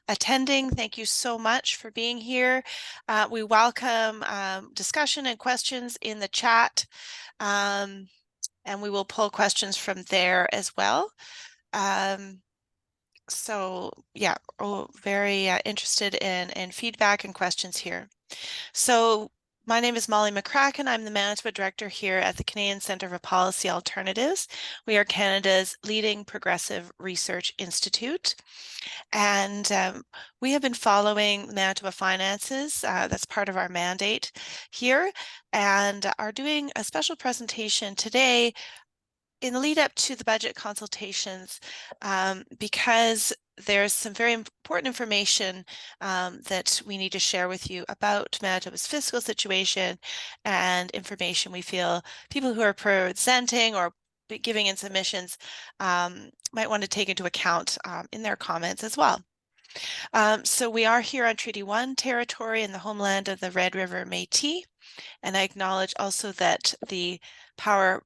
attending. Thank you so much for being here. We welcome discussion and questions in the chat, and we will pull questions from there as well. So yeah, very interested in feedback and questions here. So my name is Molly McCracken. I'm the Management Director here at the Canadian Centre for Policy Alternatives. We are Canada's leading progressive research institute. And we have been following Manitoba finances. That's part of our mandate here, and are doing a special presentation today in the lead up to the budget consultations, because there's some very important information that we need to share with you about Manitoba's fiscal situation, and information we feel people who are presenting or giving in submissions might want to take into account in their comments as well. So we are here on Treaty 1 territory in the homeland of the Red River Métis, and I acknowledge also that the power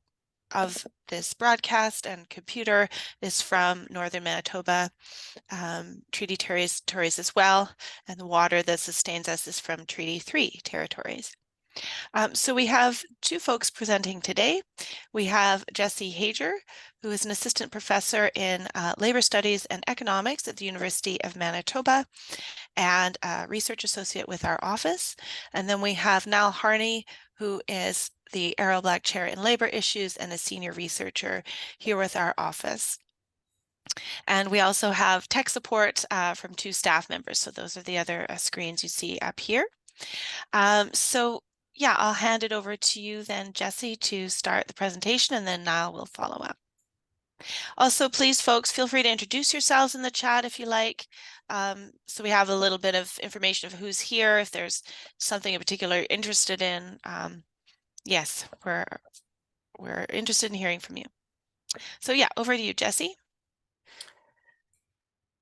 of this broadcast and computer is from northern Manitoba Treaty territories as well, and the water that sustains us is from Treaty 3 territories. So we have two folks presenting today. We have Jesse Hager, who is an assistant professor in labor studies and economics at the University of Manitoba and a research associate with our office. And then we have Niall Harney, who is the Errol Black Chair in Labor Issues and a senior researcher here with our office. And we also have tech support from two staff members. So those are the other screens you see up here. So yeah, I'll hand it over to you then, Jesse, to start the presentation, and then Niall will follow up. Also, please, folks, feel free to introduce yourselves in the chat if you like. So we have a little bit of information of who's here, if there's something in particular you're interested in. Yes, we're interested in hearing from you. So yeah, over to you, Jesse.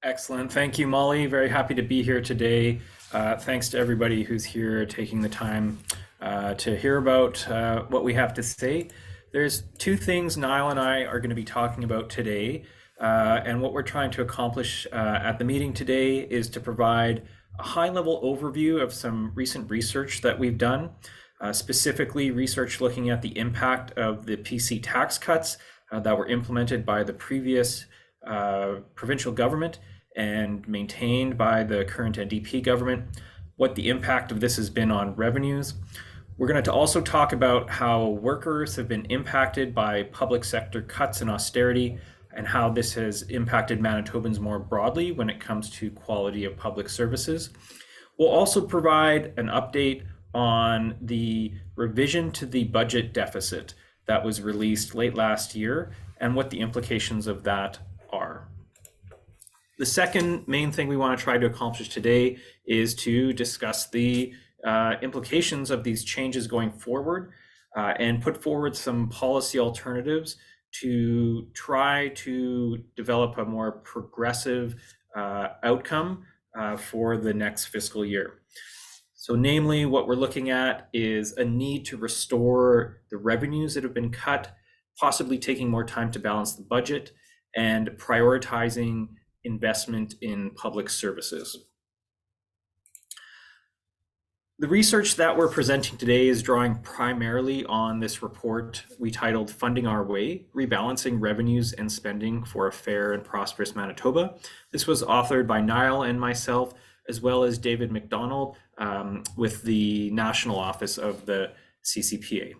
Excellent. Thank you, Molly. Very happy to be here today. Thanks to everybody who's here taking the time to hear about what we have to say. There's two things Niall and I are going to be talking about today. And what we're trying to accomplish at the meeting today is to provide a high-level overview of some recent research that we've done, specifically research looking at the impact of the PC tax cuts that were implemented by the previous provincial government and maintained by the current NDP government, what the impact of this has been on revenues. We're going to also talk about how workers have been impacted by public sector cuts and austerity, and how this has impacted Manitobans more broadly when it comes to quality of public services. We'll also provide an update on the revision to the budget deficit that was released late last year and what the implications of that are. The second main thing we want to try to accomplish today is to discuss the implications of these changes going forward and put forward some policy alternatives to try to develop a more progressive outcome for the next fiscal year. So namely, what we're looking at is a need to restore the revenues that have been cut, possibly taking more time to balance the budget, and prioritizing investment in public services. The research that we're presenting today is drawing primarily on this report we titled Funding Our Way, Rebalancing Revenues and Spending for a Fair and Prosperous Manitoba. This was authored by Niall and myself, as well as David McDonald with the National Office of the CCPA.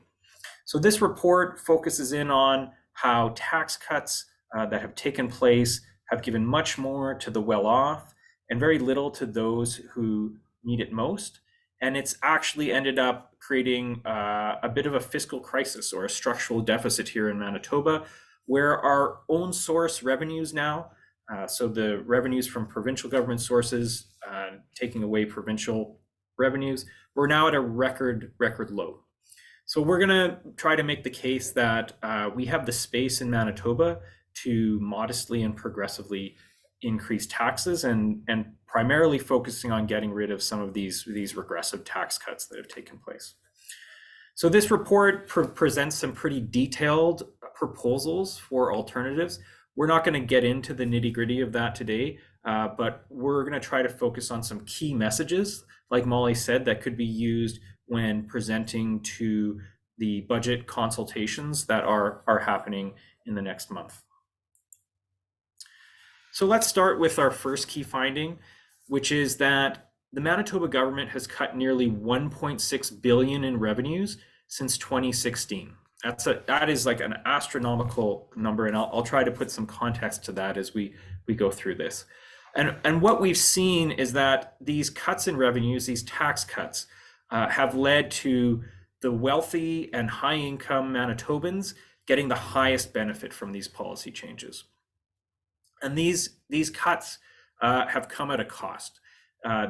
So this report focuses in on how tax cuts that have taken place have given much more to the well-off and very little to those who need it most. And it's actually ended up creating a bit of a fiscal crisis or a structural deficit here in Manitoba, where our own source revenues now, so the revenues from provincial government sources, taking away provincial revenues, we're now at a record low. So we're going to try to make the case that we have the space in Manitoba to modestly and progressively increase taxes and primarily focusing on getting rid of some of these regressive tax cuts that have taken place. So this report presents some pretty detailed proposals for alternatives. We're not going to get into the nitty-gritty of that today. but we're going to try to focus on some key messages, like Molly said, that could be used when presenting to the budget consultations that are happening in the next month. So let's start with our first key finding, which is that the Manitoba government has cut nearly 1.6 billion in revenues since 2016. That is like an astronomical number, and I'll try to put some context to that as we go through this. And what we've seen is that these cuts in revenues, these tax cuts, have led to the wealthy and high income Manitobans getting the highest benefit from these policy changes. And these cuts have come at a cost.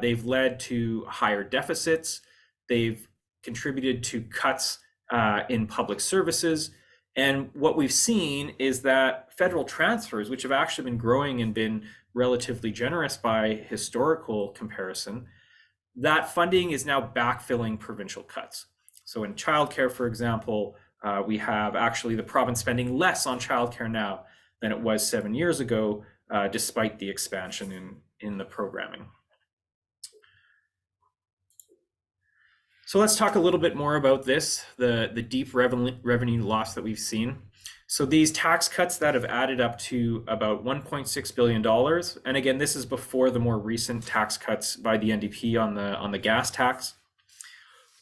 They've led to higher deficits. They've contributed to cuts in public services. And what we've seen is that federal transfers, which have actually been growing and been relatively generous by historical comparison, that funding is now backfilling provincial cuts. So in childcare, for example, we have actually the province spending less on childcare now than it was 7 years ago, despite the expansion in the programming. So let's talk a little bit more about this, the deep revenue loss that we've seen. So these tax cuts that have added up to about $1.6 billion. And again, this is before the more recent tax cuts by the NDP on the gas tax.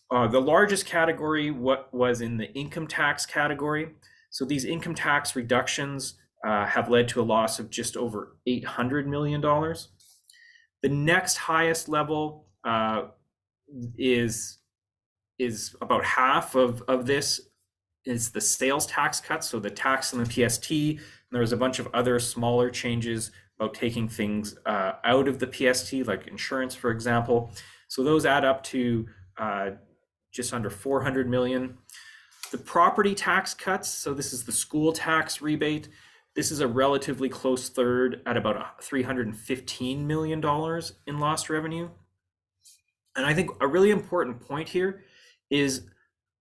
The largest category was in the income tax category. So these income tax reductions have led to a loss of just over $800 million. The next highest level is about half of this is the sales tax cuts, so the tax on the PST. And there was a bunch of other smaller changes about taking things out of the PST, like insurance, for example. So those add up to just under 400 million. The property tax cuts, so this is the school tax rebate. This is a relatively close third at about $315 million in lost revenue. And I think a really important point here is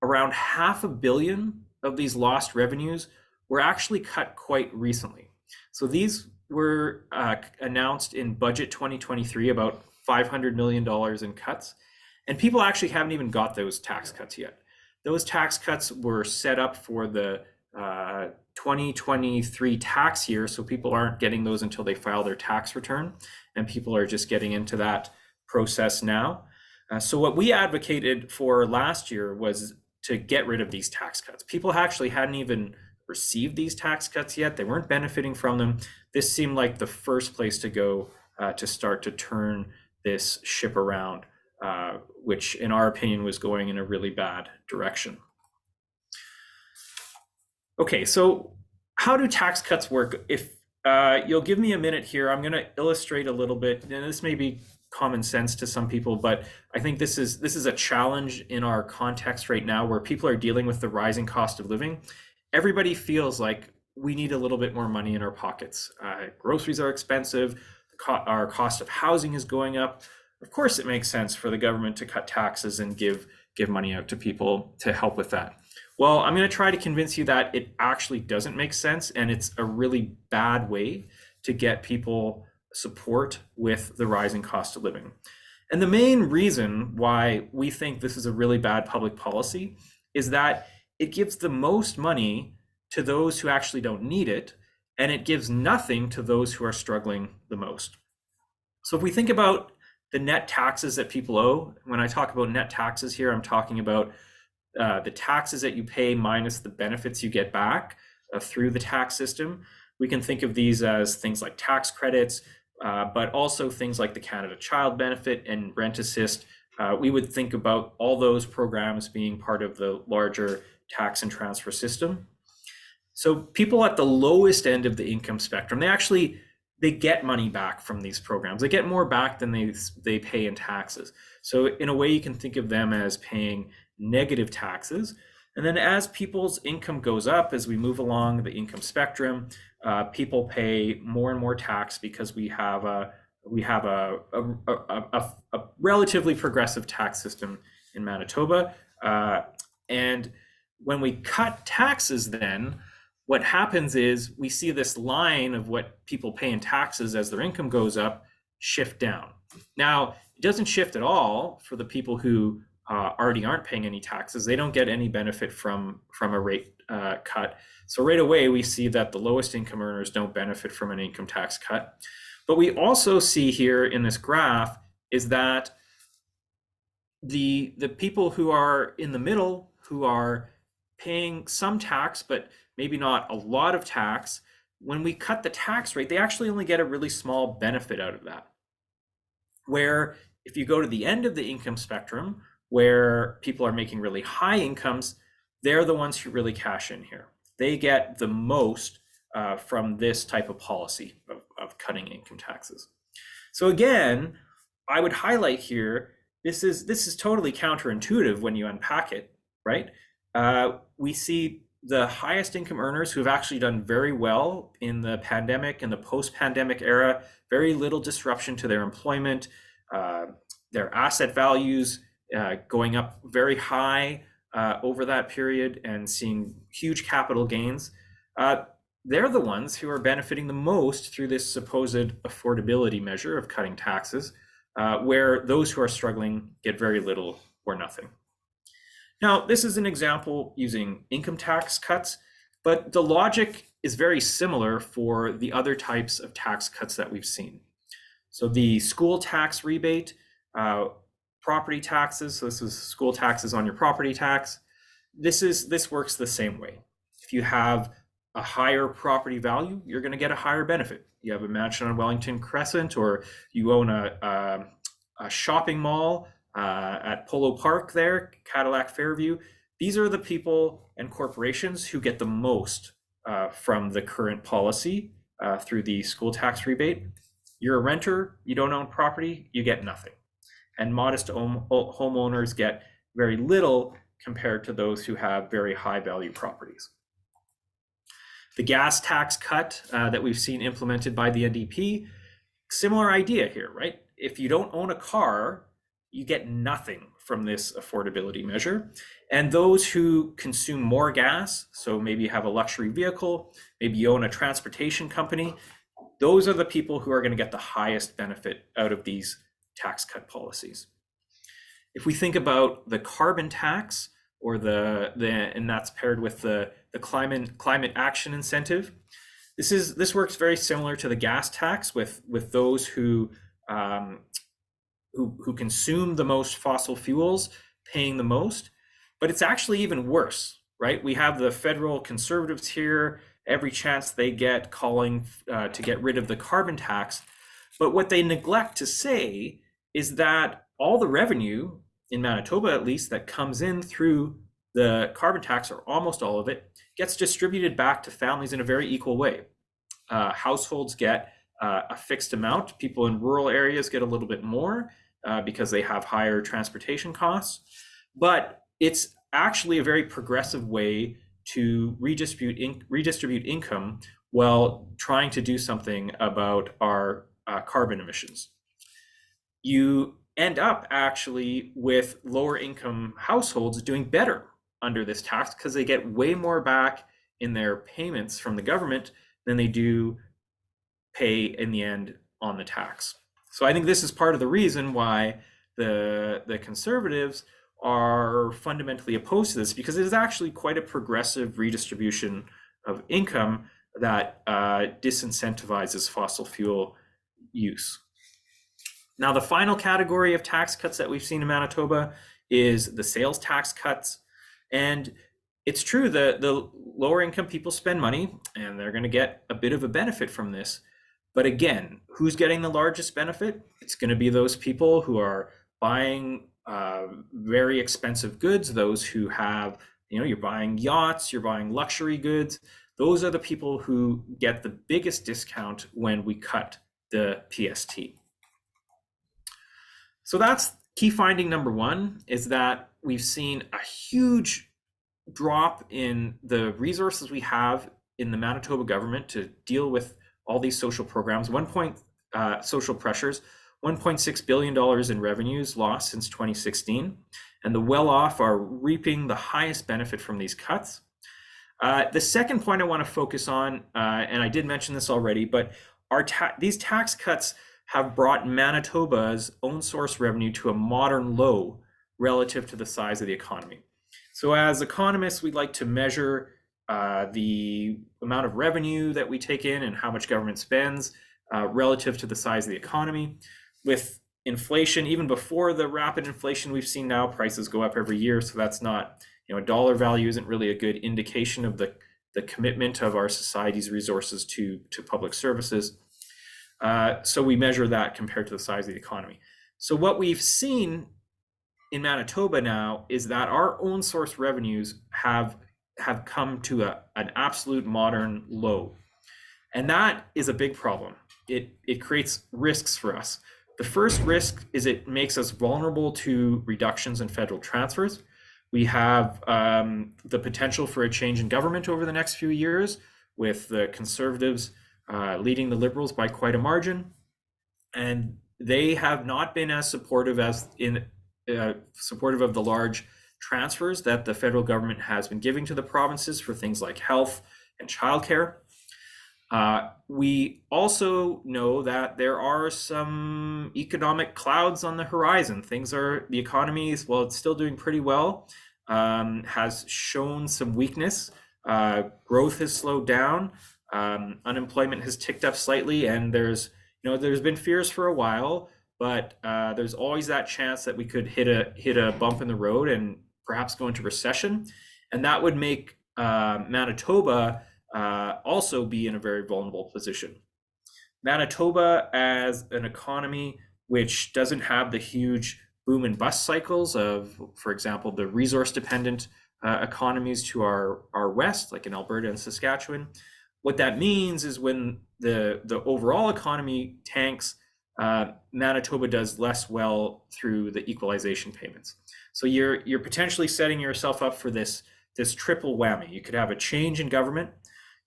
around $500 million of these lost revenues were actually cut quite recently. So these were announced in budget 2023, about $500 million in cuts. And people actually haven't even got those tax cuts yet. Those tax cuts were set up for the 2023 tax year, so people aren't getting those until they file their tax return, and people are just getting into that process now. So what we advocated for last year was to get rid of these tax cuts. People actually hadn't even received these tax cuts yet. They weren't benefiting from them. This seemed like the first place to go to start to turn this ship around, which in our opinion was going in a really bad direction. Okay, so how do tax cuts work? If you'll give me a minute here, I'm going to illustrate a little bit, and this may be common sense to some people, but I think this is a challenge in our context right now where people are dealing with the rising cost of living. Everybody feels like we need a little bit more money in our pockets. Groceries are expensive. Our cost of housing is going up. Of course, it makes sense for the government to cut taxes and give money out to people to help with that. Well, I'm going to try to convince you that it actually doesn't make sense, and it's a really bad way to get people support with the rising cost of living. And the main reason why we think this is a really bad public policy is that it gives the most money to those who actually don't need it, and it gives nothing to those who are struggling the most. So if we think about the net taxes that people owe, when I talk about net taxes here, I'm talking about the taxes that you pay minus the benefits you get back through the tax system. We can think of these as things like tax credits, but also things like the Canada Child Benefit and Rent Assist. We would think about all those programs being part of the larger tax and transfer system. So people at the lowest end of the income spectrum, they get money back from these programs. They get more back than they pay in taxes. So in a way, you can think of them as paying negative taxes. And then as people's income goes up, as we move along the income spectrum, people pay more and more tax because we have a relatively progressive tax system in Manitoba. And when we cut taxes, then what happens is we see this line of what people pay in taxes as their income goes up shift down. Now, it doesn't shift at all for the people who already aren't paying any taxes. They don't get any benefit from a rate cut. So right away, we see that the lowest income earners don't benefit from an income tax cut. But we also see here in this graph is that the people who are in the middle, who are paying some tax, but maybe not a lot of tax, when we cut the tax rate, they actually only get a really small benefit out of that. Where if you go to the end of the income spectrum, where people are making really high incomes, they're the ones who really cash in here. They get the most from this type of policy of cutting income taxes. So again, I would highlight here, this is totally counterintuitive when you unpack it, right? We see the highest income earners who have actually done very well in the pandemic and the post-pandemic era, very little disruption to their employment, their asset values going up very high over that period and seeing huge capital gains. They're the ones who are benefiting the most through this supposed affordability measure of cutting taxes, where those who are struggling get very little or nothing. Now, this is an example using income tax cuts, but the logic is very similar for the other types of tax cuts that we've seen. So the school tax rebate, property taxes, so this is school taxes on your property tax. This works the same way. If you have a higher property value, you're going to get a higher benefit. You have a mansion on Wellington Crescent, or you own a shopping mall at Polo Park there, Cadillac Fairview. These are the people and corporations who get the most from the current policy through the school tax rebate. You're a renter, you don't own property, you get nothing. And modest homeowners get very little compared to those who have very high value properties. The gas tax cut that we've seen implemented by the NDP, similar idea here, right? If you don't own a car, you get nothing from this affordability measure. And those who consume more gas, so maybe you have a luxury vehicle, maybe you own a transportation company, those are the people who are going to get the highest benefit out of these tax cut policies. If we think about the carbon tax, or and that's paired with the climate action incentive, this works very similar to the gas tax with those who consume the most fossil fuels paying the most, but it's actually even worse, right? We have the federal conservatives here, every chance they get calling to get rid of the carbon tax. But what they neglect to say is that all the revenue, in Manitoba at least, that comes in through the carbon tax, or almost all of it, gets distributed back to families in a very equal way. Households get a fixed amount. People in rural areas get a little bit more because they have higher transportation costs. But it's actually a very progressive way to redistribute income while trying to do something about our carbon emissions. You end up actually with lower income households doing better under this tax because they get way more back in their payments from the government than they do pay in the end on the tax. So I think this is part of the reason why the conservatives are fundamentally opposed to this, because it is actually quite a progressive redistribution of income that disincentivizes fossil fuel use. Now, the final category of tax cuts that we've seen in Manitoba is the sales tax cuts. And it's true that the lower income people spend money and they're going to get a bit of a benefit from this. But again, who's getting the largest benefit? It's going to be those people who are buying very expensive goods, those who have, you're buying yachts, you're buying luxury goods. Those are the people who get the biggest discount when we cut the PST. So that's key finding number one, is that we've seen a huge drop in the resources we have in the Manitoba government to deal with all these social programs, social pressures, $1.6 billion in revenues lost since 2016. And the well-off are reaping the highest benefit from these cuts. The second point I want to focus on, and I did mention this already, but these tax cuts have brought Manitoba's own source revenue to a modern low relative to the size of the economy. So as economists, we like to measure the amount of revenue that we take in and how much government spends relative to the size of the economy. With inflation, even before the rapid inflation we've seen now, prices go up every year. So that's not, a dollar value isn't really a good indication of the commitment of our society's resources to public services. So we measure that compared to the size of the economy. So what we've seen in Manitoba now is that our own source revenues have come to an absolute modern low. And that is a big problem. It creates risks for us. The first risk is it makes us vulnerable to reductions in federal transfers. We have the potential for a change in government over the next few years, with the Conservatives leading the Liberals by quite a margin. And they have not been as supportive supportive of the large transfers that the federal government has been giving to the provinces for things like health and childcare. We also know that there are some economic clouds on the horizon. The economy, while it's still doing pretty well, has shown some weakness. Growth has slowed down. Unemployment has ticked up slightly, and there's been fears for a while, but there's always that chance that we could hit a bump in the road and perhaps go into recession, and that would make Manitoba also be in a very vulnerable position. Manitoba, as an economy which doesn't have the huge boom and bust cycles of, for example, the resource-dependent economies to our west, like in Alberta and Saskatchewan, what that means is when the overall economy tanks, Manitoba does less well through the equalization payments. So you're potentially setting yourself up for this triple whammy. You could have a change in government,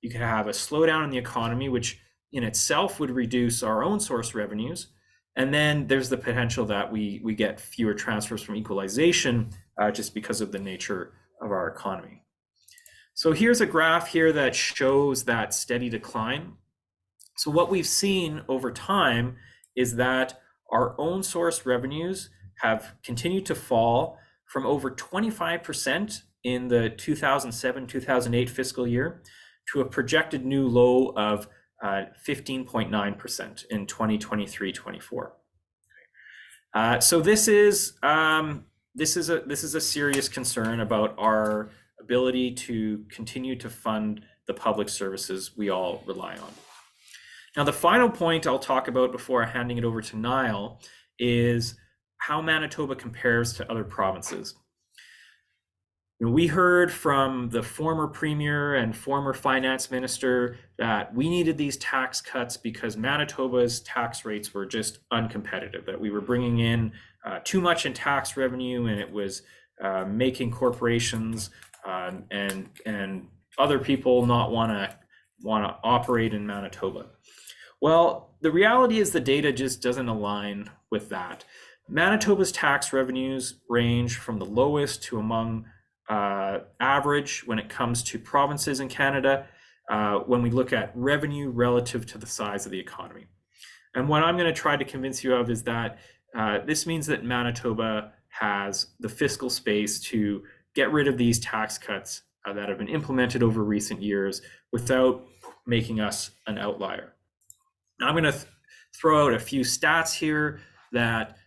you could have a slowdown in the economy, which in itself would reduce our own source revenues, and then there's the potential that we get fewer transfers from equalization just because of the nature of our economy. So here's a graph here that shows that steady decline. So what we've seen over time is that our own source revenues have continued to fall from over 25% in the 2007-2008 fiscal year to a projected new low of 15.9% in 2023-24. So this is a serious concern about our ability to continue to fund the public services we all rely on. Now, the final point I'll talk about before handing it over to Niall is how Manitoba compares to other provinces. We heard from the former premier and former finance minister that we needed these tax cuts because Manitoba's tax rates were just uncompetitive, that we were bringing in too much in tax revenue, and it was making corporations and other people not want to operate in Manitoba. Well, the reality is the data just doesn't align with that. Manitoba's tax revenues range from the lowest to among average when it comes to provinces in Canada when we look at revenue relative to the size of the economy. And what I'm going to try to convince you of is that this means that Manitoba has the fiscal space to get rid of these tax cuts that have been implemented over recent years without making us an outlier. Now, I'm going to throw out a few stats here that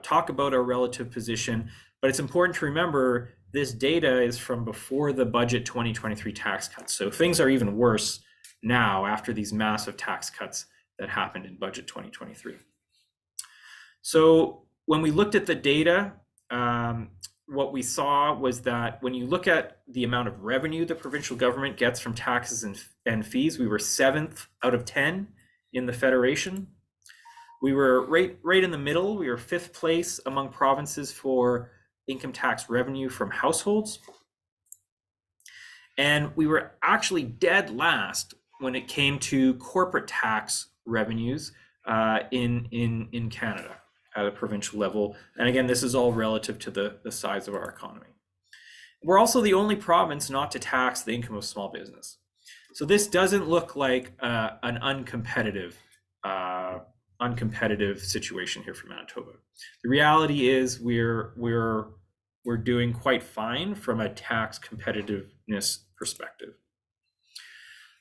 talk about our relative position, but it's important to remember this data is from before the budget 2023 tax cuts. So things are even worse now after these massive tax cuts that happened in budget 2023. So when we looked at the data, what we saw was that when you look at the amount of revenue the provincial government gets from taxes and fees, we were 7th out of 10 in the Federation. We were right in the middle. We were 5th place among provinces for income tax revenue from households. And we were actually dead last when it came to corporate tax revenues in Canada at a provincial level. And again, this is all relative to the size of our economy. We're also the only province not to tax the income of small business. So this doesn't look like an uh, uncompetitive situation here for Manitoba. The reality is we're doing quite fine from a tax competitiveness perspective.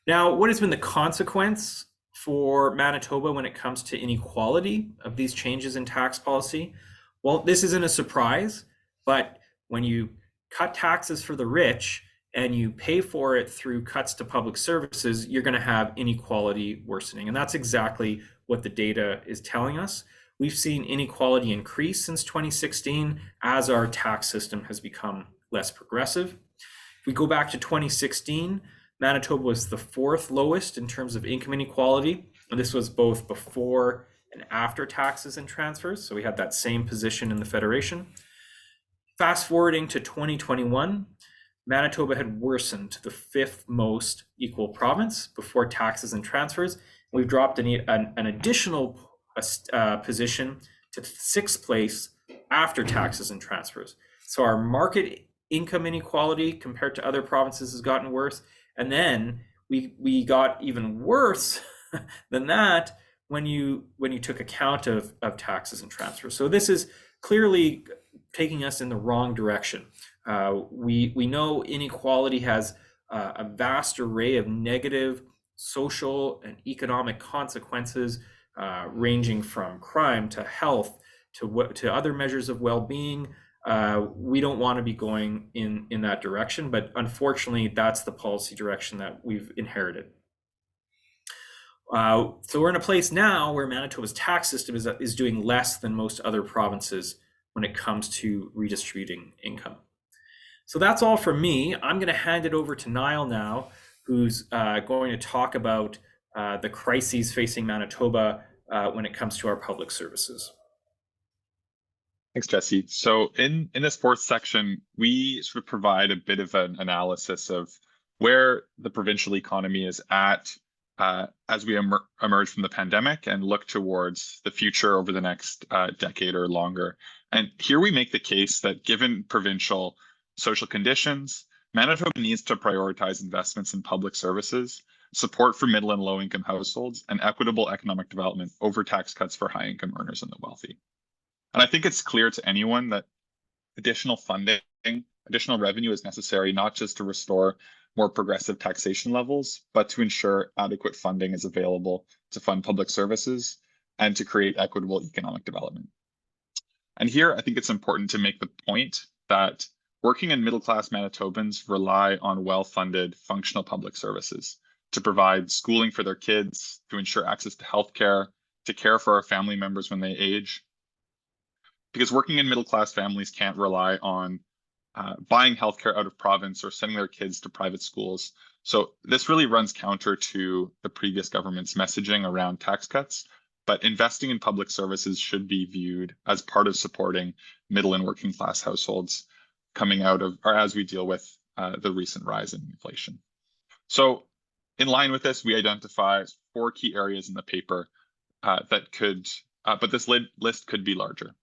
Now, what has been the consequence for Manitoba when it comes to inequality of these changes in tax policy? Well, this isn't a surprise, but when you cut taxes for the rich and you pay for it through cuts to public services, you're going to have inequality worsening. And that's exactly what the data is telling us. We've seen inequality increase since 2016 as our tax system has become less progressive. If we go back to 2016, Manitoba was the fourth lowest in terms of income inequality. And this was both before and after taxes and transfers. So we had that same position in the Federation. Fast forwarding to 2021, Manitoba had worsened to the fifth most equal province before taxes and transfers. We've dropped an additional position to sixth place after taxes and transfers. So our market income inequality compared to other provinces has gotten worse. And then we got even worse than that when you took account of taxes and transfers. So this is clearly taking us in the wrong direction. We know inequality has a vast array of negative social and economic consequences, ranging from crime to health to other measures of well-being. We don't want to be going in that direction, but unfortunately, that's the policy direction that we've inherited. So we're in a place now where Manitoba's tax system is doing less than most other provinces when it comes to redistributing income. So that's all from me. I'm going to hand it over to Niall now, who's going to talk about the crises facing Manitoba when it comes to our public services. Thanks, Jesse. So in this fourth section, we sort of provide a bit of an analysis of where the provincial economy is at as we emerge from the pandemic and look towards the future over the next decade or longer. And here we make the case that given provincial social conditions, Manitoba needs to prioritize investments in public services, support for middle and low income households, and equitable economic development over tax cuts for high income earners and the wealthy. And I think it's clear to anyone that additional funding, additional revenue is necessary, not just to restore more progressive taxation levels, but to ensure adequate funding is available to fund public services and to create equitable economic development. And here, I think it's important to make the point that working and middle-class Manitobans rely on well-funded, functional public services to provide schooling for their kids, to ensure access to healthcare, to care for our family members when they age. Because working in middle-class families can't rely on buying healthcare out of province or sending their kids to private schools. So this really runs counter to the previous government's messaging around tax cuts, but investing in public services should be viewed as part of supporting middle and working class households coming out of, or as we deal with the recent rise in inflation. So in line with this, we identify 4 key areas in the paper that could, but this list could be larger.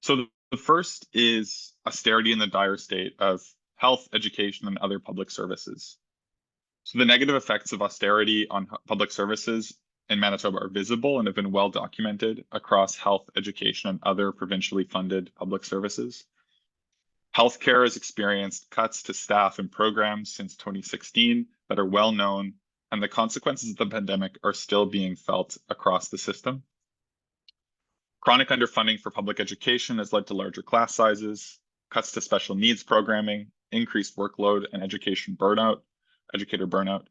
So the first is austerity in the dire state of health, education, and other public services. So the negative effects of austerity on public services in Manitoba are visible and have been well documented across health, education, and other provincially funded public services. Healthcare has experienced cuts to staff and programs since 2016 that are well known, and the consequences of the pandemic are still being felt across the system. Chronic underfunding for public education has led to larger class sizes, cuts to special needs programming, increased workload and educator burnout.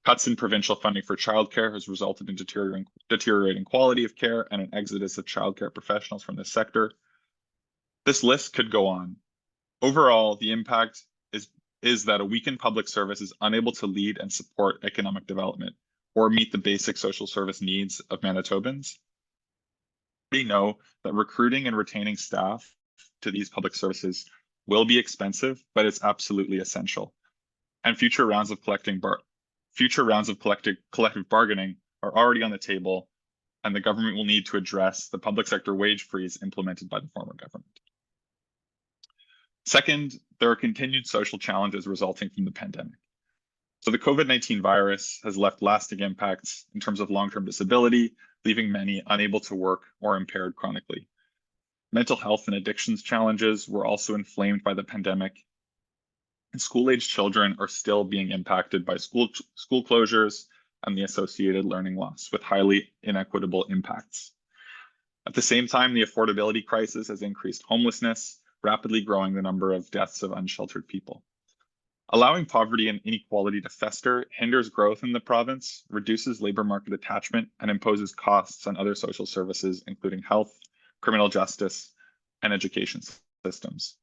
Cuts in provincial funding for childcare has resulted in deteriorating quality of care and an exodus of childcare professionals from this sector. This list could go on. Overall, the impact is that a weakened public service is unable to lead and support economic development or meet the basic social service needs of Manitobans. We know that recruiting and retaining staff to these public services will be expensive, but it's absolutely essential. And future rounds of collective bargaining are already on the table, and the government will need to address the public sector wage freeze implemented by the former government. Second, there are continued social challenges resulting from the pandemic. So the COVID-19 virus has left lasting impacts in terms of long-term disability, leaving many unable to work or impaired chronically. Mental health and addictions challenges were also inflamed by the pandemic, and school-aged children are still being impacted by school closures and the associated learning loss with highly inequitable impacts. At the same time, the affordability crisis has increased homelessness, rapidly growing the number of deaths of unsheltered people. Allowing poverty and inequality to fester hinders growth in the province, reduces labor market attachment, and imposes costs on other social services, including health, criminal justice, and education systems.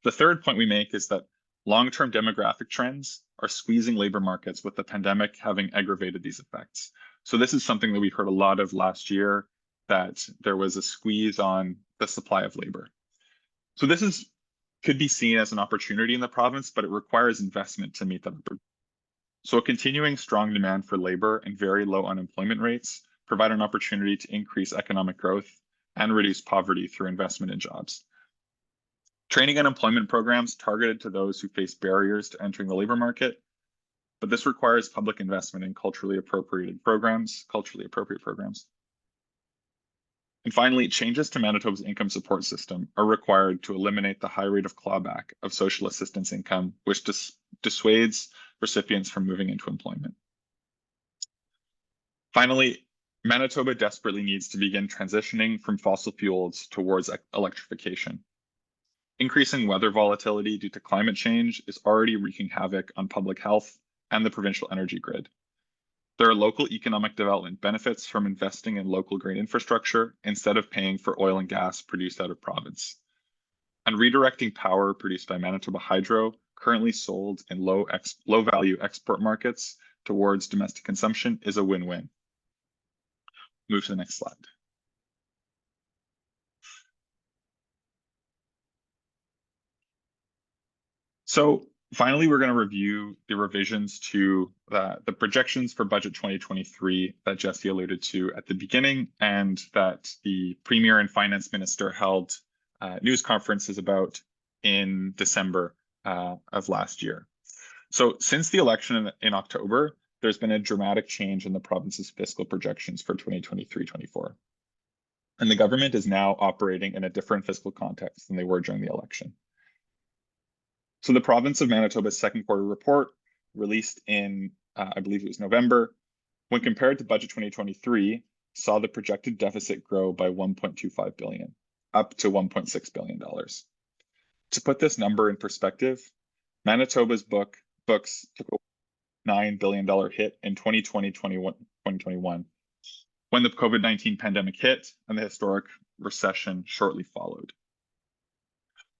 The third point we make is that long-term demographic trends are squeezing labor markets, with the pandemic having aggravated these effects. So this is something that we heard a lot of last year, that there was a squeeze on the supply of labor. So this could be seen as an opportunity in the province, but it requires investment to meet that. So a continuing strong demand for labor and very low unemployment rates provide an opportunity to increase economic growth and reduce poverty through investment in jobs. Training and employment programs targeted to those who face barriers to entering the labor market, but this requires public investment in culturally appropriate programs. And finally, changes to Manitoba's income support system are required to eliminate the high rate of clawback of social assistance income, which dissuades recipients from moving into employment. Finally, Manitoba desperately needs to begin transitioning from fossil fuels towards electrification. Increasing weather volatility due to climate change is already wreaking havoc on public health and the provincial energy grid. There are local economic development benefits from investing in local green infrastructure instead of paying for oil and gas produced out of province. And redirecting power produced by Manitoba Hydro, currently sold in low value export markets, towards domestic consumption is a win-win. Move to the next slide. So finally, we're going to review the revisions to the projections for budget 2023 that Jesse alluded to at the beginning, and that the Premier and Finance Minister held news conferences about in December of last year. So since the election in October, there's been a dramatic change in the province's fiscal projections for 2023-24. And the government is now operating in a different fiscal context than they were during the election. So the province of Manitoba's second quarter report, released in, I believe it was November, when compared to budget 2023, saw the projected deficit grow by 1.25 billion, up to $1.6 billion. To put this number in perspective, Manitoba's books took a $9 billion hit in 2020-2021, when the COVID-19 pandemic hit and the historic recession shortly followed.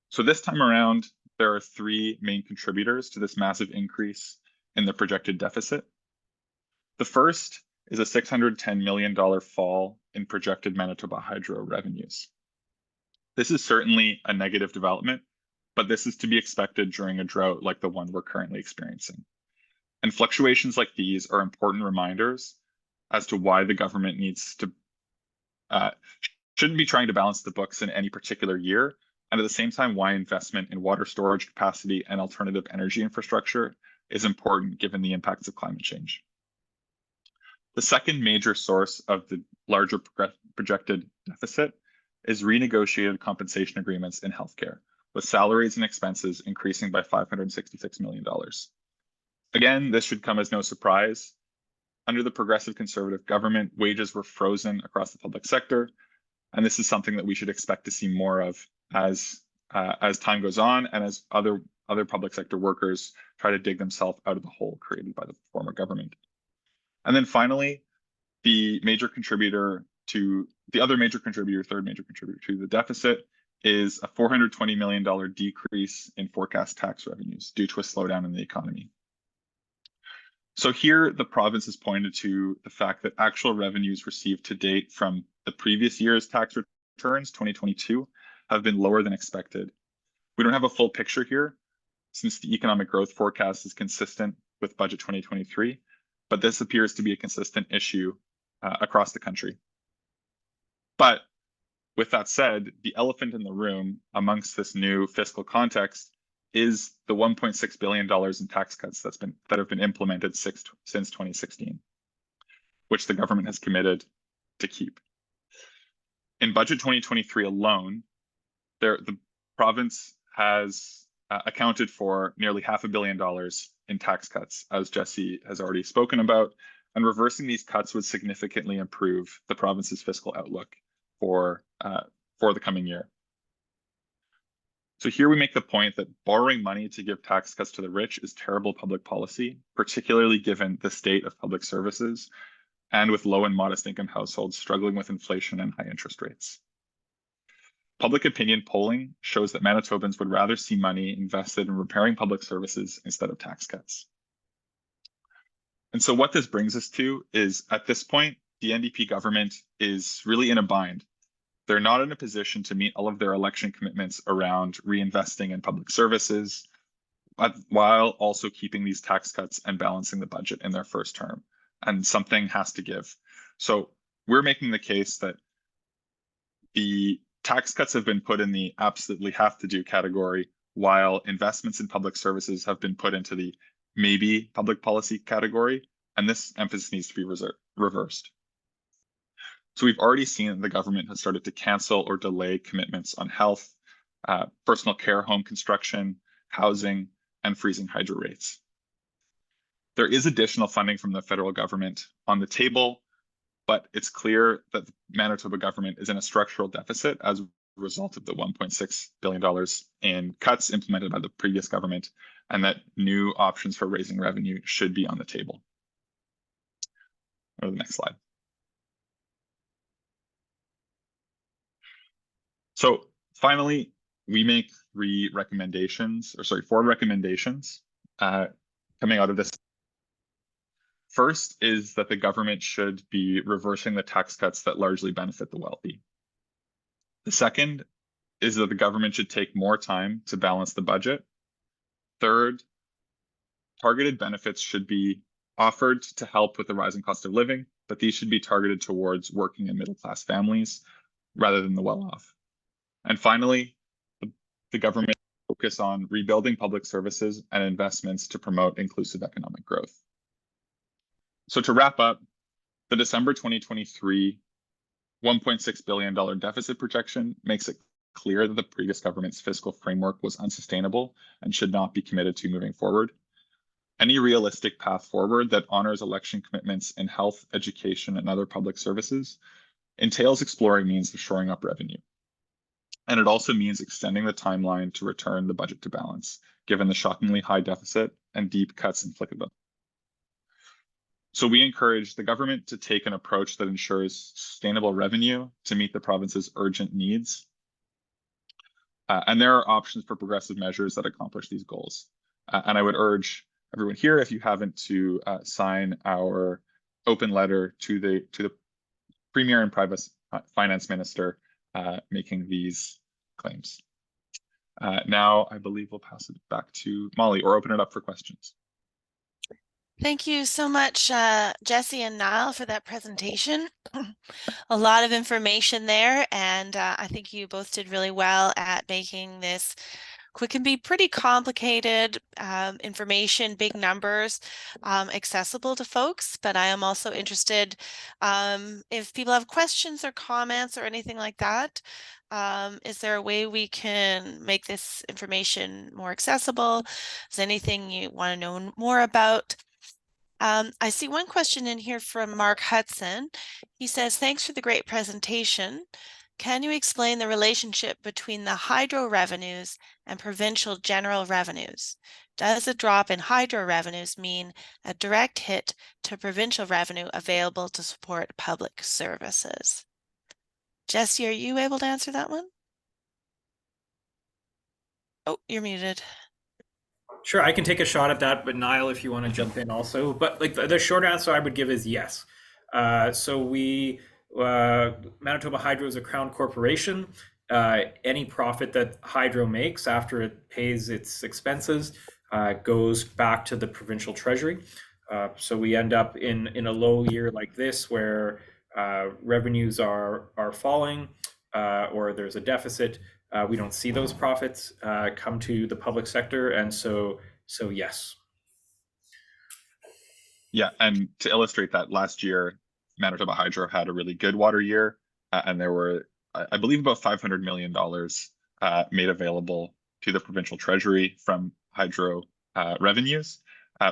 So this time around, there are three main contributors to this massive increase in the projected deficit. The first is a $610 million fall in projected Manitoba Hydro revenues. This is certainly a negative development, but this is to be expected during a drought like the one we're currently experiencing. And fluctuations like these are important reminders as to why the government needs to shouldn't be trying to balance the books in any particular year, and at the same time, why investment in water storage capacity and alternative energy infrastructure is important given the impacts of climate change. The second major source of the larger projected deficit is renegotiated compensation agreements in healthcare, with salaries and expenses increasing by $566 million. Again, this should come as no surprise. Under the Progressive Conservative government, wages were frozen across the public sector, and this is something that we should expect to see more of as time goes on, and as other public sector workers try to dig themselves out of the hole created by the former government. And then finally, the third major contributor to the deficit is a $420 million decrease in forecast tax revenues due to a slowdown in the economy. So here, the province has pointed to the fact that actual revenues received to date from the previous year's tax returns, 2022, have been lower than expected. We don't have a full picture here, since the economic growth forecast is consistent with budget 2023, but this appears to be a consistent issue across the country. But With that said, the elephant in the room amongst this new fiscal context is the $1.6 billion in tax cuts that have been implemented since 2016, which the government has committed to keep. In budget 2023 alone, the province has accounted for nearly $500 million in tax cuts, as Jesse has already spoken about, and reversing these cuts would significantly improve the province's fiscal outlook for the coming year. So here we make the point that borrowing money to give tax cuts to the rich is terrible public policy, particularly given the state of public services and with low and modest income households struggling with inflation and high interest rates. Public opinion polling shows that Manitobans would rather see money invested in repairing public services instead of tax cuts. And so what this brings us to is, at this point, the NDP government is really in a bind. They're not in a position to meet all of their election commitments around reinvesting in public services, while also keeping these tax cuts and balancing the budget in their first term. And something has to give. So we're making the case that the tax cuts have been put in the absolutely have to do category, while investments in public services have been put into the maybe public policy category. And this emphasis needs to be reversed. So we've already seen that the government has started to cancel or delay commitments on health, personal care home construction, housing, and freezing hydro rates. There is additional funding from the federal government on the table, but it's clear that the Manitoba government is in a structural deficit as a result of the $1.6 billion in cuts implemented by the previous government, and that new options for raising revenue should be on the table. Go to the next slide. So finally, we make four recommendations coming out of this. First is that the government should be reversing the tax cuts that largely benefit the wealthy. The second is that the government should take more time to balance the budget. Third, targeted benefits should be offered to help with the rising cost of living, but these should be targeted towards working and middle-class families rather than the well-off. And finally, the government focus on rebuilding public services and investments to promote inclusive economic growth. So to wrap up, the December 2023 $1.6 billion deficit projection makes it clear that the previous government's fiscal framework was unsustainable and should not be committed to moving forward. Any realistic path forward that honors election commitments in health, education, and other public services entails exploring means of shoring up revenue. And it also means extending the timeline to return the budget to balance, given the shockingly high deficit and deep cuts inflicted on. So we encourage the government to take an approach that ensures sustainable revenue to meet the province's urgent needs. And there are options for progressive measures that accomplish these goals. And I would urge everyone here, if you haven't, to sign our open letter to the Premier and Finance Minister making these claims. Now, I believe we'll pass it back to Molly or open it up for questions. Thank you so much, Jesse and Niall, for that presentation. A lot of information there, and I think you both did really well at making this can be pretty complicated information, big numbers, accessible to folks. But I am also interested if people have questions or comments or anything like that. Is there a way we can make this information more accessible? Is there anything you want to know more about? I see one question in here from Mark Hudson. He says, thanks for the great presentation. Can you explain the relationship between the hydro revenues and provincial general revenues? Does a drop in hydro revenues mean a direct hit to provincial revenue available to support public services? Jesse, are you able to answer that one? Oh, you're muted. Sure, I can take a shot at that, but Niall, if you want to jump in also. But like the short answer I would give is yes. So Manitoba Hydro is a crown corporation. Any profit that Hydro makes after it pays its expenses goes back to the provincial treasury. So we end up in a low year like this where revenues are falling. or there's a deficit, we don't see those profits come to the public sector, and so yes. Yeah, and to illustrate that, last year Manitoba Hydro had a really good water year, and there were, I believe, about $500 million made available to the provincial treasury from hydro revenues.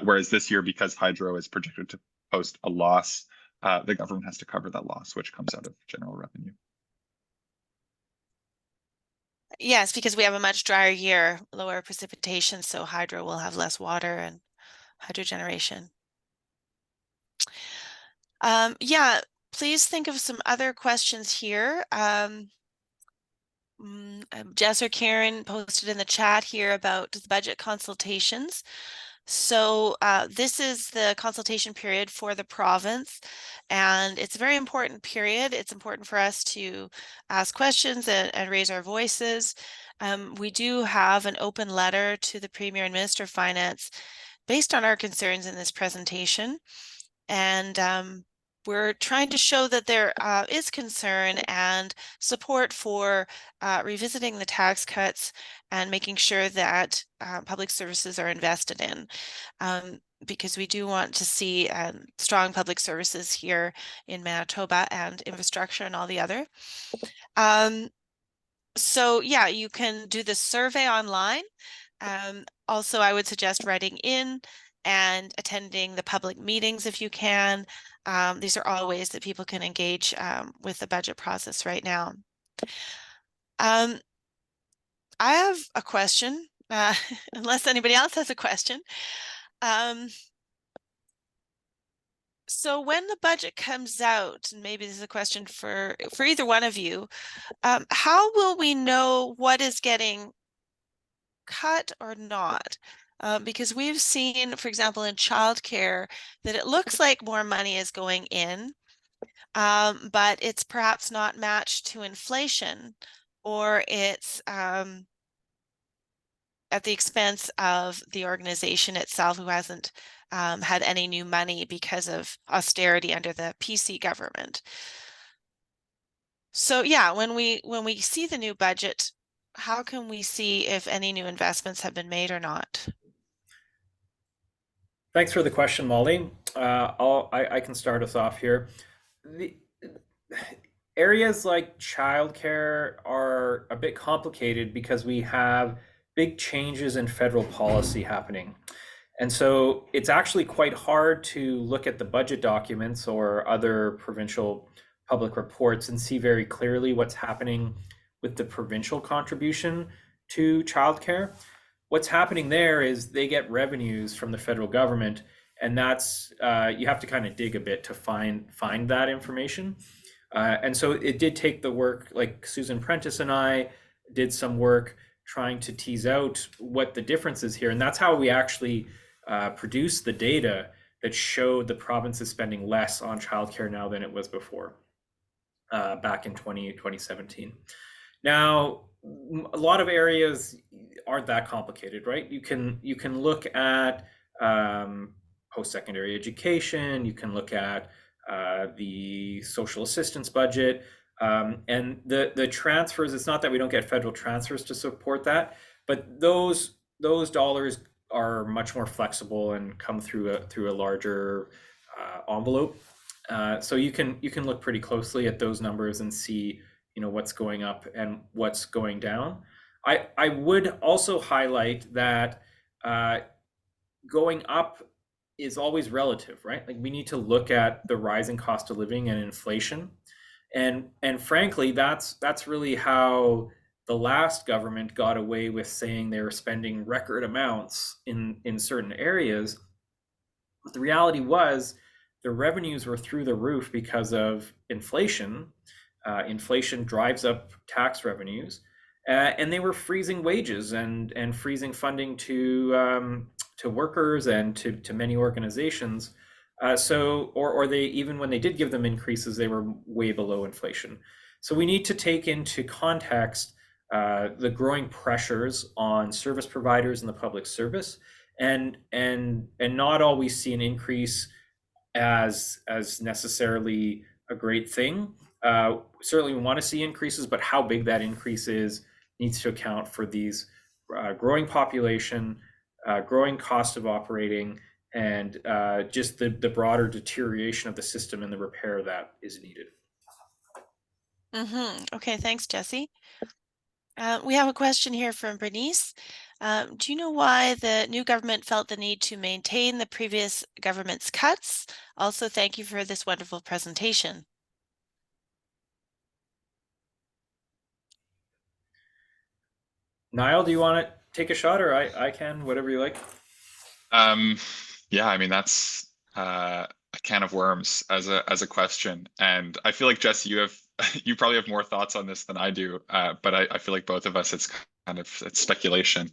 Whereas this year, because hydro is projected to post a loss, the government has to cover that loss, which comes out of general revenue. Yes, because we have a much drier year, lower precipitation, so hydro will have less water and hydro generation. Yeah, please think of some other questions here. Jess or Karen posted in the chat here about the budget consultations. So this is the consultation period for the province, and it's a very important period. It's important for us to ask questions and raise our voices. We do have an open letter to the Premier and Minister of Finance based on our concerns in this presentation. And we're trying to show that there is concern and support for revisiting the tax cuts and making sure that public services are invested in, because we do want to see strong public services here in Manitoba and infrastructure and all the other. So yeah, you can do the survey online. Also, I would suggest writing in and attending the public meetings if you can. These are all ways that people can engage with the budget process right now. I have a question, unless anybody else has a question. So when the budget comes out, and maybe this is a question for either one of you, how will we know what is getting cut or not? Because we've seen, for example, in childcare, that it looks like more money is going in, but it's perhaps not matched to inflation, or it's at the expense of the organization itself, who hasn't had any new money because of austerity under the PC government. So yeah, when we see the new budget, how can we see if any new investments have been made or not? Thanks for the question, Molly. I can start us off here. The areas like childcare are a bit complicated because we have big changes in federal policy happening. And so it's actually quite hard to look at the budget documents or other provincial public reports and see very clearly what's happening with the provincial contribution to childcare. What's happening there is they get revenues from the federal government, and that's you have to kind of dig a bit to find that information. And so it did take the work, like Susan Prentice and I did some work trying to tease out what the difference is here. And that's how we actually produced the data that showed the province is spending less on childcare now than it was before, back in 2017. Now, a lot of areas aren't that complicated, right? You can look at post-secondary education, you can look at the social assistance budget, and the transfers. It's not that we don't get federal transfers to support that, but those dollars are much more flexible and come through a larger envelope. So you can look pretty closely at those numbers and see what's going up and what's going down. I would also highlight that going up is always relative, right? Like, we need to look at the rising cost of living and inflation, and frankly, that's really how the last government got away with saying they were spending record amounts in certain areas. But the reality was the revenues were through the roof because of inflation. Inflation drives up tax revenues, and they were freezing wages and freezing funding to workers and to many organizations. Or they, even when they did give them increases, they were way below inflation. So we need to take into context the growing pressures on service providers in the public service, and not always see an increase as necessarily a great thing. Certainly, we want to see increases, but how big that increase is needs to account for these growing population, growing cost of operating, and just the broader deterioration of the system and the repair that is needed. Okay, thanks, Jesse. We have a question here from Bernice. Do you know why the new government felt the need to maintain the previous government's cuts? Also, thank you for this wonderful presentation. Niall, do you want to take a shot, or I can, whatever you like? Yeah, I mean that's a can of worms as a question, and I feel like Jesse, you probably have more thoughts on this than I do, but I feel like both of us, it's speculation,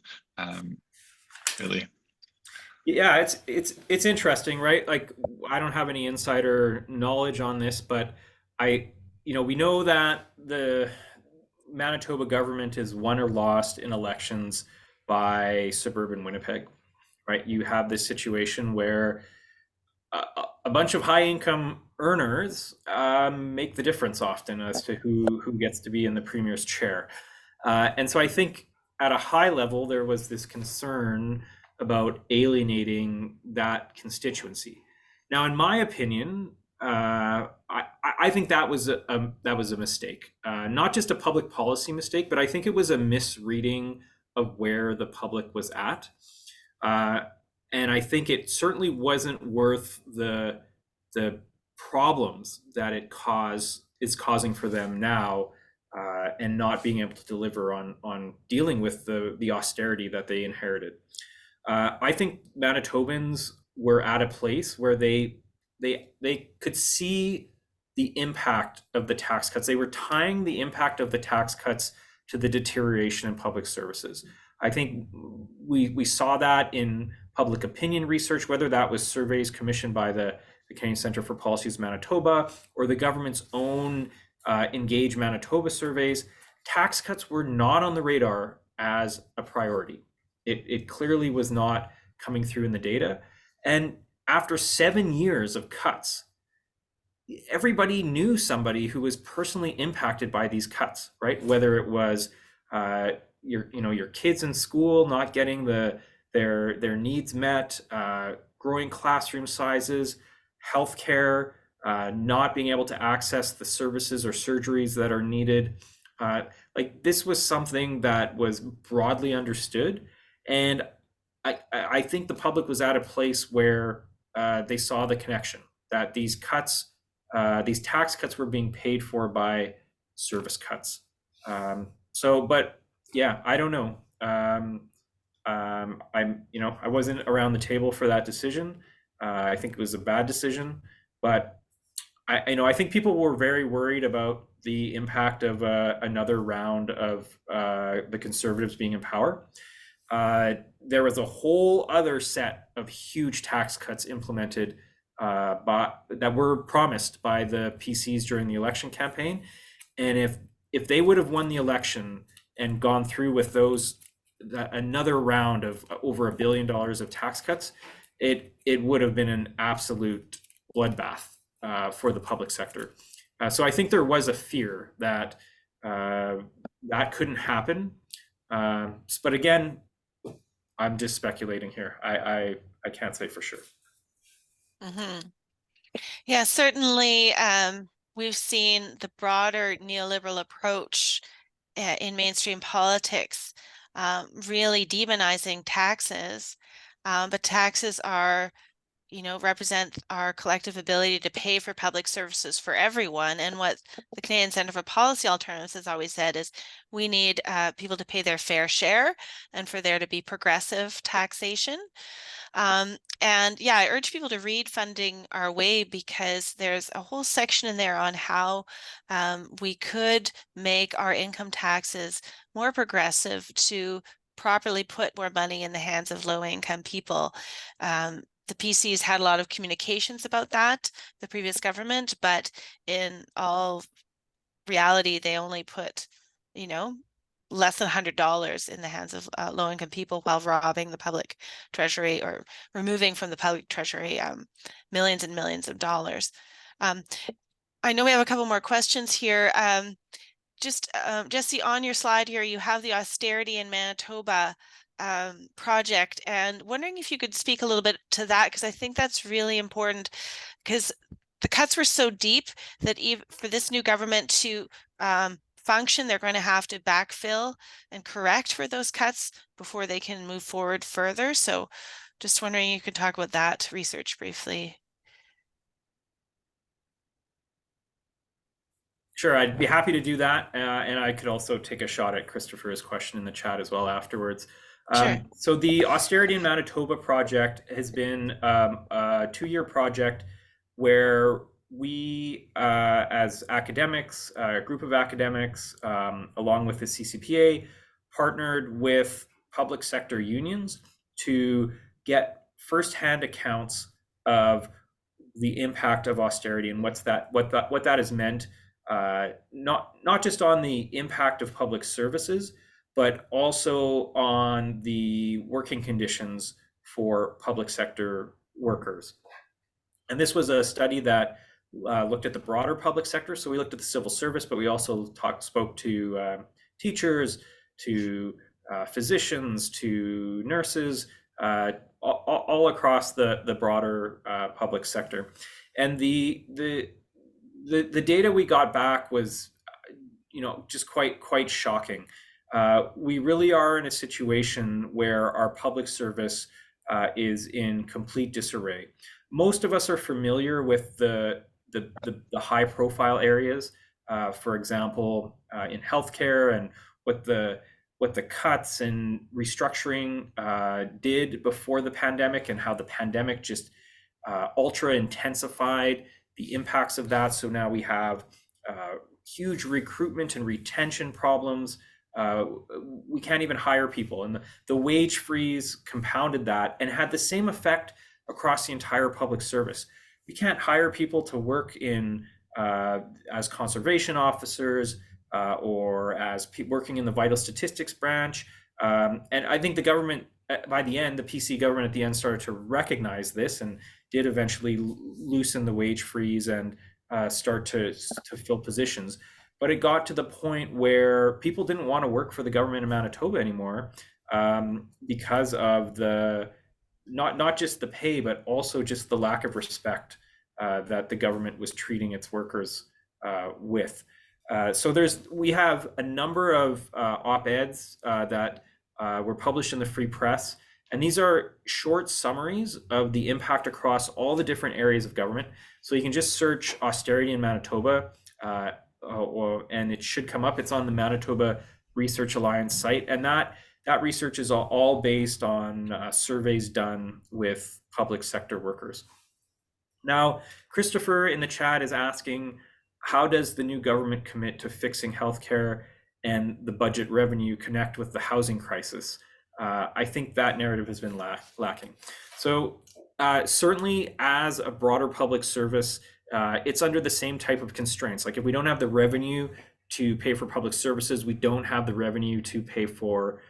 really. Yeah, it's interesting, right? Like I don't have any insider knowledge on this, but we know that the Manitoba government is won or lost in elections by suburban Winnipeg, right? You have this situation where a bunch of high income earners make the difference often as to who gets to be in the premier's chair. And so I think at a high level, there was this concern about alienating that constituency. Now, in my opinion, I think that was a mistake, not just a public policy mistake, but I think it was a misreading of where the public was at. Uh, and I think it certainly wasn't worth the problems that is causing for them now, and not being able to deliver on dealing with the austerity that they inherited. I think Manitobans were at a place where they could see the impact of the tax cuts. They were tying the impact of the tax cuts to the deterioration in public services. I think we saw that in public opinion research, whether that was surveys commissioned by the Canadian Centre for Policy's Manitoba or the government's own Engage Manitoba surveys. Tax cuts were not on the radar as a priority. It clearly was not coming through in the data. And after 7 years of cuts, everybody knew somebody who was personally impacted by these cuts, right? Whether it was your kids in school not getting their needs met, growing classroom sizes, healthcare, not being able to access the services or surgeries that are needed. Like this was something that was broadly understood, and I think the public was at a place where they saw the connection that these tax cuts were being paid for by service cuts. But yeah, I don't know. I wasn't around the table for that decision. I think it was a bad decision, but I think people were very worried about the impact of another round of the Conservatives being in power. There was a whole other set of huge tax cuts implemented that were promised by the PCs during the election campaign, and if they would have won the election and gone through with another round of over $1 billion of tax cuts, it would have been an absolute bloodbath for the public sector. So I think there was a fear that that couldn't happen. But again, I'm just speculating here. I can't say for sure. Yeah, certainly we've seen the broader neoliberal approach in mainstream politics really demonizing taxes. But taxes represent our collective ability to pay for public services for everyone. And what the Canadian Centre for Policy Alternatives has always said is we need people to pay their fair share and for there to be progressive taxation. And yeah, I urge people to read Funding Our Way because there's a whole section in there on how we could make our income taxes more progressive to properly put more money in the hands of low-income people. The PCs had a lot of communications about that, the previous government, but in all reality, they only put, less than $100 in the hands of low-income people while robbing the public treasury or removing from the public treasury millions and millions of dollars. I know we have a couple more questions here. Jesse, on your slide here, you have the Austerity in Manitoba project, and wondering if you could speak a little bit to that, because I think that's really important, because the cuts were so deep that even for this new government to function, they're going to have to backfill and correct for those cuts before they can move forward further. So just wondering you could talk about that research briefly. Sure, I'd be happy to do that. And I could also take a shot at Christopher's question in the chat as well afterwards. Sure. So the Austerity in Manitoba project has been a 2-year project where we, as academics, a group of academics, along with the CCPA, partnered with public sector unions to get firsthand accounts of the impact of austerity and what that has meant, not just on the impact of public services, but also on the working conditions for public sector workers. And this was a study that looked at the broader public sector. So we looked at the civil service, but we also spoke to teachers, to physicians, to nurses, all across the broader public sector. And the data we got back was, just quite shocking. We really are in a situation where our public service is in complete disarray. Most of us are familiar with the high profile areas, for example, in healthcare, and what the cuts and restructuring did before the pandemic, and how the pandemic just ultra intensified the impacts of that. So now we have huge recruitment and retention problems. We can't even hire people, and the wage freeze compounded that and had the same effect across the entire public service. We can't hire people to work in as conservation officers or as working in the vital statistics branch. And I think the government, by the end, the PC government at the end started to recognize this and did eventually loosen the wage freeze and start to fill positions. But it got to the point where people didn't want to work for the government in Manitoba anymore, because of the not just the pay, but also just the lack of respect that the government was treating its workers with. So we have a number of op-eds that were published in the Free Press, and these are short summaries of the impact across all the different areas of government. So you can just search austerity in Manitoba, and it should come up. It's on the Manitoba Research Alliance site, and that research is all based on surveys done with public sector workers. Now, Christopher in the chat is asking, how does the new government commit to fixing healthcare and the budget revenue connect with the housing crisis? I think that narrative has been lacking. So certainly as a broader public service, it's under the same type of constraints. Like if we don't have the revenue to pay for public services, we don't have the revenue to pay for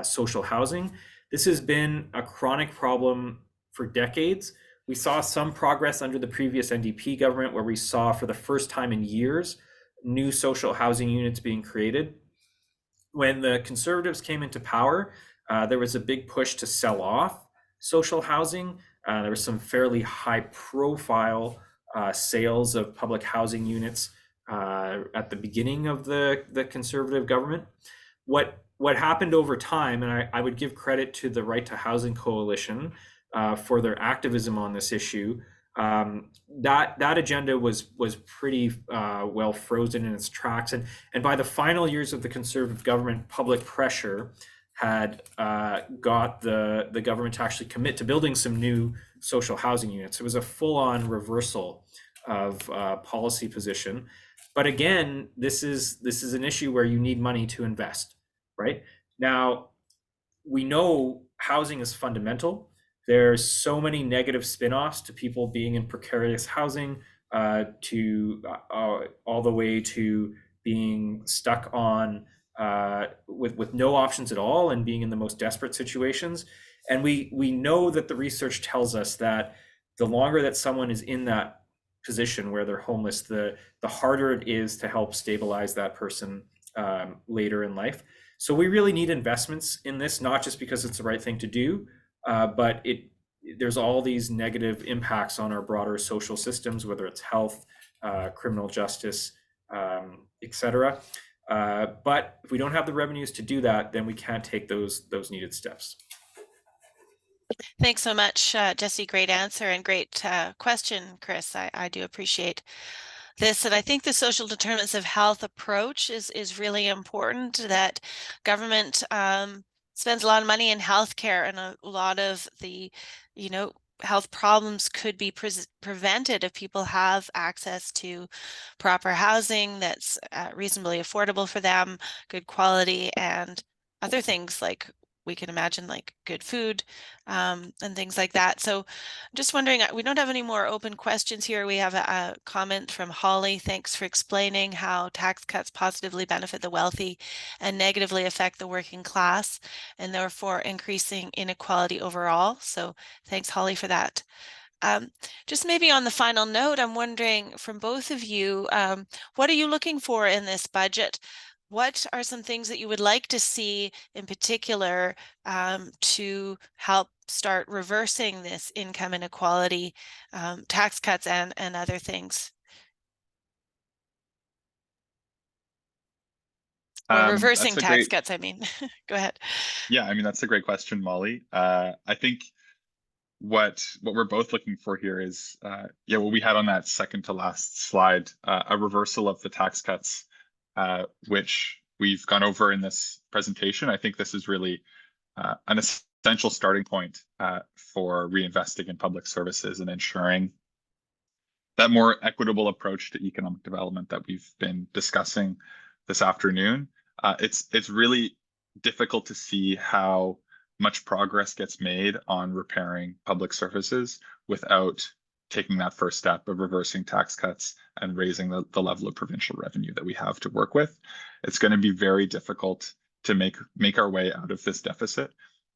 social housing. This has been a chronic problem for decades. We saw some progress under the previous NDP government, where we saw for the first time in years new social housing units being created. When the Conservatives came into power, there was a big push to sell off social housing. There was some fairly high profile sales of public housing units at the beginning of the Conservative government. What happened over time, and I would give credit to the Right to Housing Coalition for their activism on this issue, that agenda was pretty well frozen in its tracks, and by the final years of the Conservative government, public pressure had got the government to actually commit to building some new social housing units. It was a full-on reversal of policy position. But again, this is an issue where you need money to invest, right? Now, we know housing is fundamental. There's so many negative spin-offs to people being in precarious housing, to all the way to being stuck on with no options at all and being in the most desperate situations. And we know that the research tells us that the longer that someone is in that position where they're homeless, the harder it is to help stabilize that person later in life. So we really need investments in this, not just because it's the right thing to do, but there's all these negative impacts on our broader social systems, whether it's health, criminal justice, etc. But if we don't have the revenues to do that, then we can't take those needed steps. Thanks so much, Jesse. Great answer and great question, Chris. I do appreciate this. And I think the social determinants of health approach is really important, that government spends a lot of money in healthcare, and a lot of the, health problems could be prevented if people have access to proper housing that's reasonably affordable for them, good quality, and other things like we can imagine, like good food and things like that. So just wondering, we don't have any more open questions here. We have a comment from Holly. Thanks for explaining how tax cuts positively benefit the wealthy and negatively affect the working class, and therefore increasing inequality overall. So thanks, Holly, for that. Just maybe on the final note, I'm wondering from both of you, what are you looking for in this budget? What are some things that you would like to see in particular to help start reversing this income inequality, tax cuts and other things? Or reversing That's a tax great, cuts, I mean. Go ahead. yeah, I mean, that's a great question, Molly. I think what we're both looking for here is, yeah, what we had on that second to last slide, a reversal of the tax cuts, which we've gone over in this presentation. I think this is really an essential starting point for reinvesting in public services and ensuring that more equitable approach to economic development that we've been discussing this afternoon. It's really difficult to see how much progress gets made on repairing public services without taking that first step of reversing tax cuts and raising the level of provincial revenue that we have to work with. It's going to be very difficult to make our way out of this deficit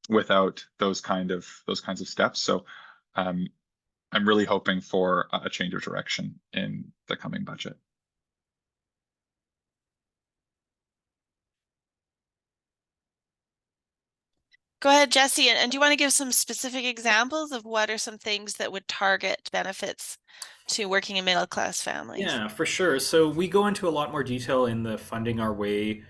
without those kinds of steps. So I'm really hoping for a change of direction in the coming budget. Go ahead, Jesse. And do you want to give some specific examples of what are some things that would target benefits to working and middle class families? Yeah, for sure. So we go into a lot more detail in the Funding Our Way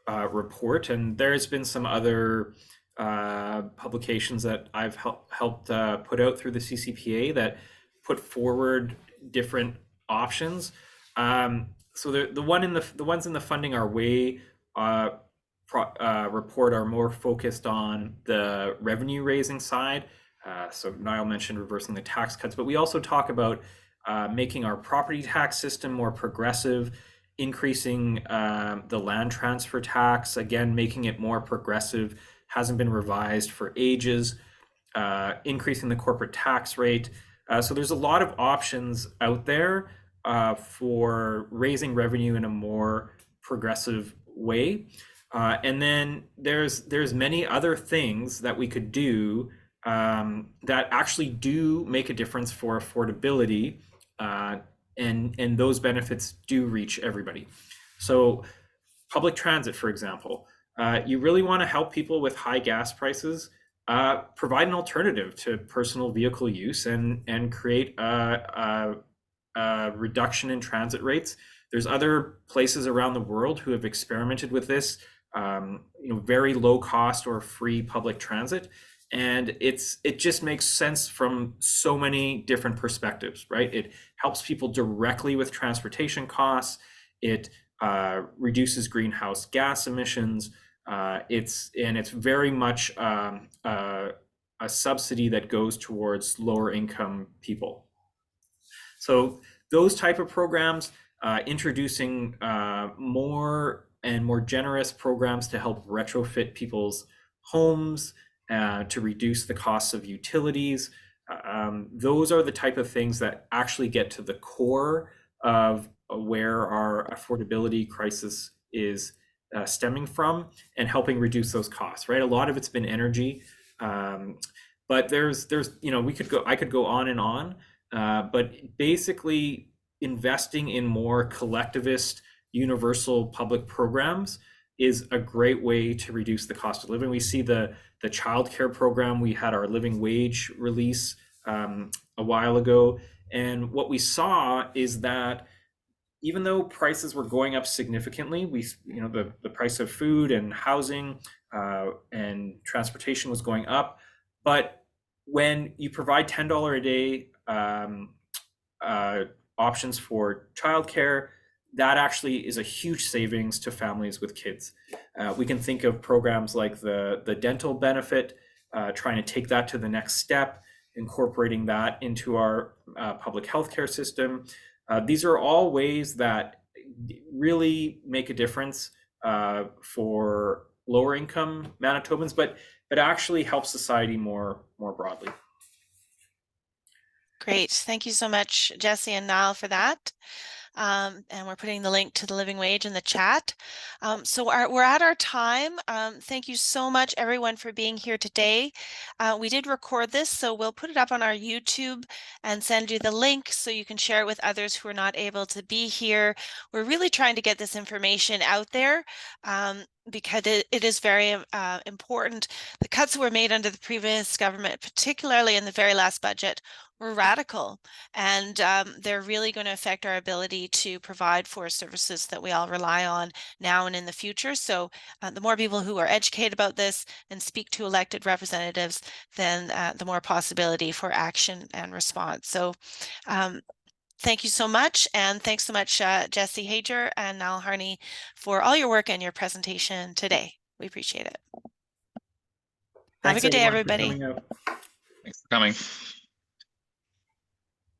report, and there's been some other publications that I've helped put out through the CCPA that put forward different options. So the ones in the Funding Our Way report are more focused on the revenue raising side. So Niall mentioned reversing the tax cuts, but we also talk about making our property tax system more progressive, increasing the land transfer tax, again, making it more progressive, hasn't been revised for ages, increasing the corporate tax rate. So there's a lot of options out there for raising revenue in a more progressive way. And then there's many other things that we could do that actually do make a difference for affordability, and those benefits do reach everybody. So public transit, for example, you really want to help people with high gas prices, provide an alternative to personal vehicle use and create a reduction in transit rates. There's other places around the world who have experimented with this, very low cost or free public transit. And it just makes sense from so many different perspectives, right? It helps people directly with transportation costs. It reduces greenhouse gas emissions. It's very much a subsidy that goes towards lower income people. So those type of programs, introducing more and more generous programs to help retrofit people's homes, to reduce the costs of utilities. Those are the type of things that actually get to the core of where our affordability crisis is stemming from and helping reduce those costs, right? A lot of it's been energy, but I could go on and on, but basically investing in more collectivist, universal public programs is a great way to reduce the cost of living. We see the childcare program. We had our living wage release a while ago, and what we saw is that even though prices were going up significantly, the price of food and housing and transportation was going up, but when you provide $10 a day options for childcare, that actually is a huge savings to families with kids. We can think of programs like the dental benefit, trying to take that to the next step, incorporating that into our public healthcare system. These are all ways that really make a difference for lower income Manitobans, but actually help society more broadly. Great. Thank you so much, Jesse and Niall, for that. And we're putting the link to the living wage in the chat. So we're at our time. Thank you so much, everyone, for being here today. We did record this, so we'll put it up on our YouTube and send you the link so you can share it with others who are not able to be here. We're really trying to get this information out there because it is very important. The cuts that were made under the previous government, particularly in the very last budget, were radical, and they're really going to affect our ability to provide for services that we all rely on now and in the future. So the more people who are educated about this and speak to elected representatives, then the more possibility for action and response. So thank you so much, and thanks so much, Jesse Hager and Niall Harney, for all your work and your presentation today. We appreciate it. Have a Thanks good day, everyone for everybody. coming out. Thanks for coming.